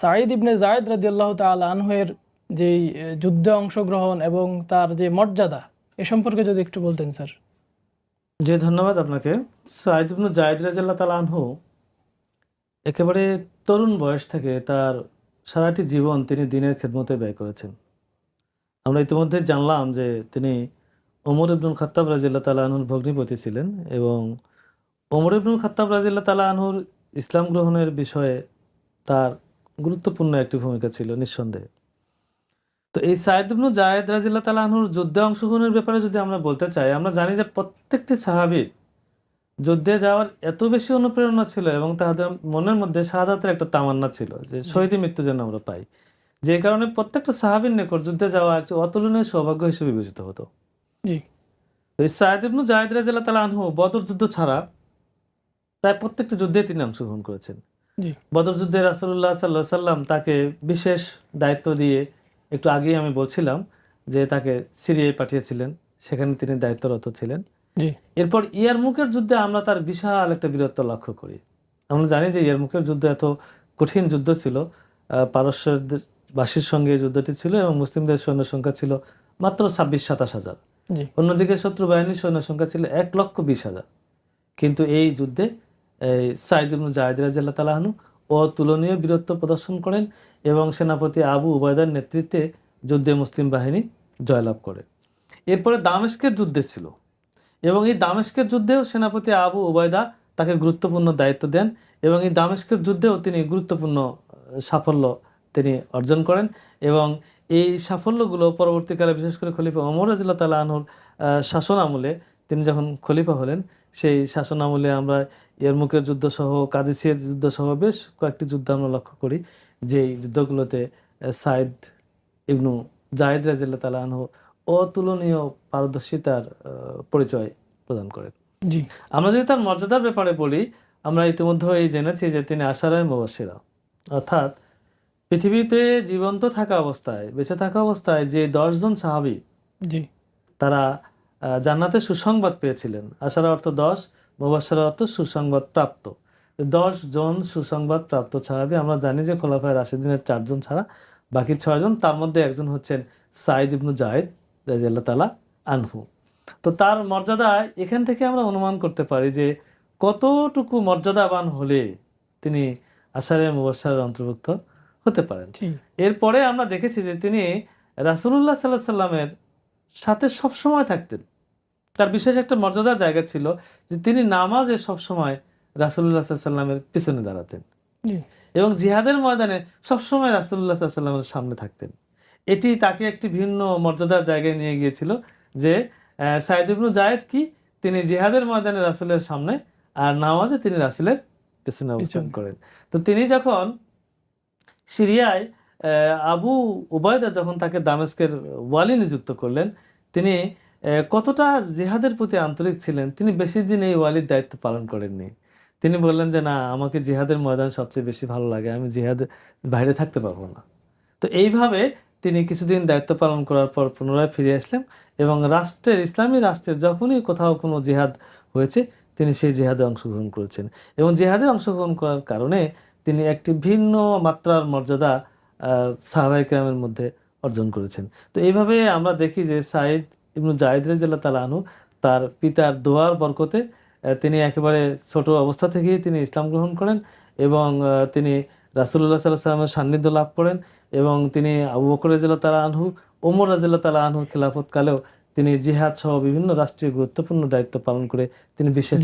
সাঈদ ইবনে যায়েদ রাদিয়াল্লাহু তাআলা আনহু-এর যেই যুদ্ধে অংশগ্রহণ এবং তার যে মর্যাদা এ সম্পর্কে যদি একটু বলতেন স্যার। জি, ধন্যবাদ আপনাকে। সাঈদ ইবনে যায়েদ রাদিয়াল্লাহু তাআলা আনহু একেবারে তরুণ বয়স থেকে তার সারাটি জীবন তিনি দ্বীনের খেদমতে ব্যয় করেছেন। আমরা ইতিমধ্যে জানলাম যে তিনি ওমর ইবনুল খাত্তাব রাদিয়াল্লাহু তাআলা আনহুর ভগ্নিপতি ছিলেন এবং ওমর ইবনুল খাত্তাব রাদিয়াল্লাহু তাআলা আনহুর ইসলাম গ্রহণের বিষয়ে তার গুরুত্বপূর্ণ একটি ভূমিকা ছিল নিঃসন্দেহে। তো এই সাঈদ ইবনে যায়েদ রাদিয়াল্লাহু তাআলা আনহুর যুদ্ধে অংশগ্রহণের ব্যাপারে যদি আমরা বলতে চাই, আমরা জানি যে প্রত্যেকটি সাহাবীর যুদ্ধে যাওয়ার এত বেশি অনুপ্রেরণা ছিল এবং তাদের মনের মধ্যে শাহাদাতের একটা তামান্না ছিল যে শহীদী মৃত্যু যেন আমরা পাই। যে কারণে প্রত্যেকটা সাহাবীর নিকট যুদ্ধে যাওয়া একটি অতুলনীয় সৌভাগ্য হিসেবে বিবেচিত হতো। জি এই সাঈদ ইবনে যায়েদ রাদিয়াল্লাহু তাআলা আনহু বদর যুদ্ধ ছাড়া প্রায় প্রত্যেকটি যুদ্ধে তিনি অংশগ্রহণ করেছেন। জি বদর যুদ্ধে রাসূলুল্লাহ সাল্লাল্লাহু আলাইহি সাল্লাম তাকে বিশেষ দায়িত্ব দিয়ে, একটু আগেই আমি বলছিলাম যে তাকে সিরিয়ায় পাঠিয়েছিলেন, সেখানে তিনি দায়িত্বরত ছিলেন। জি এরপর ইয়ারমুকের যুদ্ধে আমরা তার বিশাল একটা বীরত্ব লক্ষ্য করি। আমরা জানি যে ইয়ারমুকের যুদ্ধ এত কঠিন যুদ্ধ ছিল। পারস্যের বাসীর সঙ্গে এই যুদ্ধটি ছিল এবং মুসলিমদের সৈন্য সংখ্যা ছিল মাত্র ২৬-২৭ হাজার। জি অন্যদিকে শত্রু বাহিনীর সৈন্য সংখ্যা ছিল ১,২০,০০০। কিন্তু এই যুদ্ধে সাঈদ ইবনে যায়েদ রাদিয়াল্লাহু তাআলা আনহু অতুলনীয় বীরত্ব প্রদর্শন করেন এবং সেনাপতি আবু উবায়দার নেতৃত্বে যুদ্ধে মুসলিম বাহিনী জয়লাভ করে। এরপরে দামেস্কের যুদ্ধে ছিল এবং এই দামেস্কের যুদ্ধেও সেনাপতি আবু উবায়দা তাকে গুরুত্বপূর্ণ দায়িত্ব দেন এবং এই দামেস্কের যুদ্ধেও তিনি গুরুত্বপূর্ণ সাফল্য তিনি অর্জন করেন এবং এই সাফল্যগুলো পরবর্তীকালে বিশেষ করে খলিফা ওমর রাদিয়াল্লাহু তাআলা আনহুর শাসন আমলে, তিনি যখন খলিফা হলেন সেই শাসন আমলে আমরা ইয়ারমুকের যুদ্ধ সহ কাদেসিয়ার যুদ্ধ সহ বেশ কয়েকটি যুদ্ধ আমরা লক্ষ্য করি, যেই যুদ্ধগুলোতে সাঈদ ইবনু যায়েদ রাদিয়াল্লাহু তাআলা আনহু অতুলনীয় পারদর্শিতার পরিচয় প্রদান করেন। জি আমরা যদি তার মর্যাদার ব্যাপারে বলি, আমরা ইতিমধ্যেই জেনেছি যে তিনি আশারায়ে মুবাশশিরা, অর্থাৎ পৃথিবীতে জীবন্ত থাকা অবস্থায়, বেঁচে থাকা অবস্থায় যে ১০ জন সাহাবী জি তারা জান্নাতে সুসংবাদ পেয়েছিলেন। আশারা অর্থ ১০, মুবাশশিরা অর্থ সুসংবাদ প্রাপ্ত। ১০ জন সুসংবাদ প্রাপ্ত সাহাবী, আমরা জানি যে খোলাফায়ে রাশিদিনের ৪ জন ছাড়া বাকি ৬ জন, তার মধ্যে একজন হচ্ছেন সাঈদ ইবনে যায়েদ রাদিয়াল্লাহু তাআলা আনহু। তো তার মর্যাদা এখান থেকে আমরা অনুমান করতে পারি যে কতটুকু মর্যাদাবান হলে তিনি আশারায়ে মুবাশশিরার অন্তর্ভুক্ত হতে পারেন। জি এরপরে আমরা দেখেছি যে তিনি রাসূলুল্লাহ সাল্লাল্লাহু আলাইহি সাল্লামের সাথে সবসময় থাকতেন। তার বিশেষ একটা মর্যাদার জায়গা ছিল যে তিনি নামাজে সবসময় রাসূলুল্লাহ সাল্লাল্লাহু আলাইহি সাল্লামের পিছনে দাঁড়াতেন জি এবং জিহাদের ময়দানে সবসময় রাসূলুল্লাহ সাল্লাল্লাহু আলাইহি সাল্লামের সামনে থাকতেন। এটি তাকে একটি ভিন্ন মর্যাদার জায়গায় নিয়ে গিয়েছিল যে সাঈদ ইবনে যায়েদ কি, তিনি জিহাদের ময়দানে রাসূলের সামনে আর নামাজে তিনি রাসূলের পেছনে অবস্থান পিছনে করেন। তো তিনি যখন সিরিয়ায় আবু উবায়দা যখন তাকে দামেস্কের ওয়ালি নিযুক্ত করলেন, তিনি কতটা জিহাদের প্রতি আন্তরিক ছিলেন, তিনি বেশি দিন এই ওয়ালির দায়িত্ব পালন করেননি। তিনি বললেন যে, "না, আমাকে জিহাদের ময়দান সবচেয়ে বেশি ভালো লাগে, আমি জিহাদের বাইরে থাকতে পারবো না।" তো এইভাবে তিনি কিছুদিন দায়িত্ব পালন করার পর পুনরায় ফিরে আসলেন এবং রাষ্ট্রের, ইসলামী রাষ্ট্রের যখনই কোথাও কোনো জিহাদ হয়েছে, তিনি সেই জিহাদে অংশগ্রহণ করেছেন এবং জিহাদে অংশগ্রহণ করার কারণে তিনি একটি ভিন্ন মাত্রার মর্যাদা সাহাবায়ে কেরামের মধ্যে অর্জন করেছেন। তো এইভাবে আমরা দেখি যে সাঈদ ইবনে যায়েদ রাদিয়াল্লাহু তাআলা আনহু তার পিতার দোয়ার বরকতে তিনি একেবারে ছোট অবস্থা থেকেই তিনি ইসলাম গ্রহণ করেন এবং তিনি রাসূলুল্লাহ সাল্লাল্লাহু আলাইহি ওয়াসাল্লামের সান্নিধ্য লাভ করেন এবং তিনি আবু বকর রাদিয়াল্লাহু তাআলা আনহু, ওমর রাদিয়াল্লাহু তাআলা আনহুর খেলাফতকালেও তিনি জিহাদ সহ বিভিন্ন রাষ্ট্রীয় গুরুত্বপূর্ণ দায়িত্ব পালন করে তিনি বিশেষ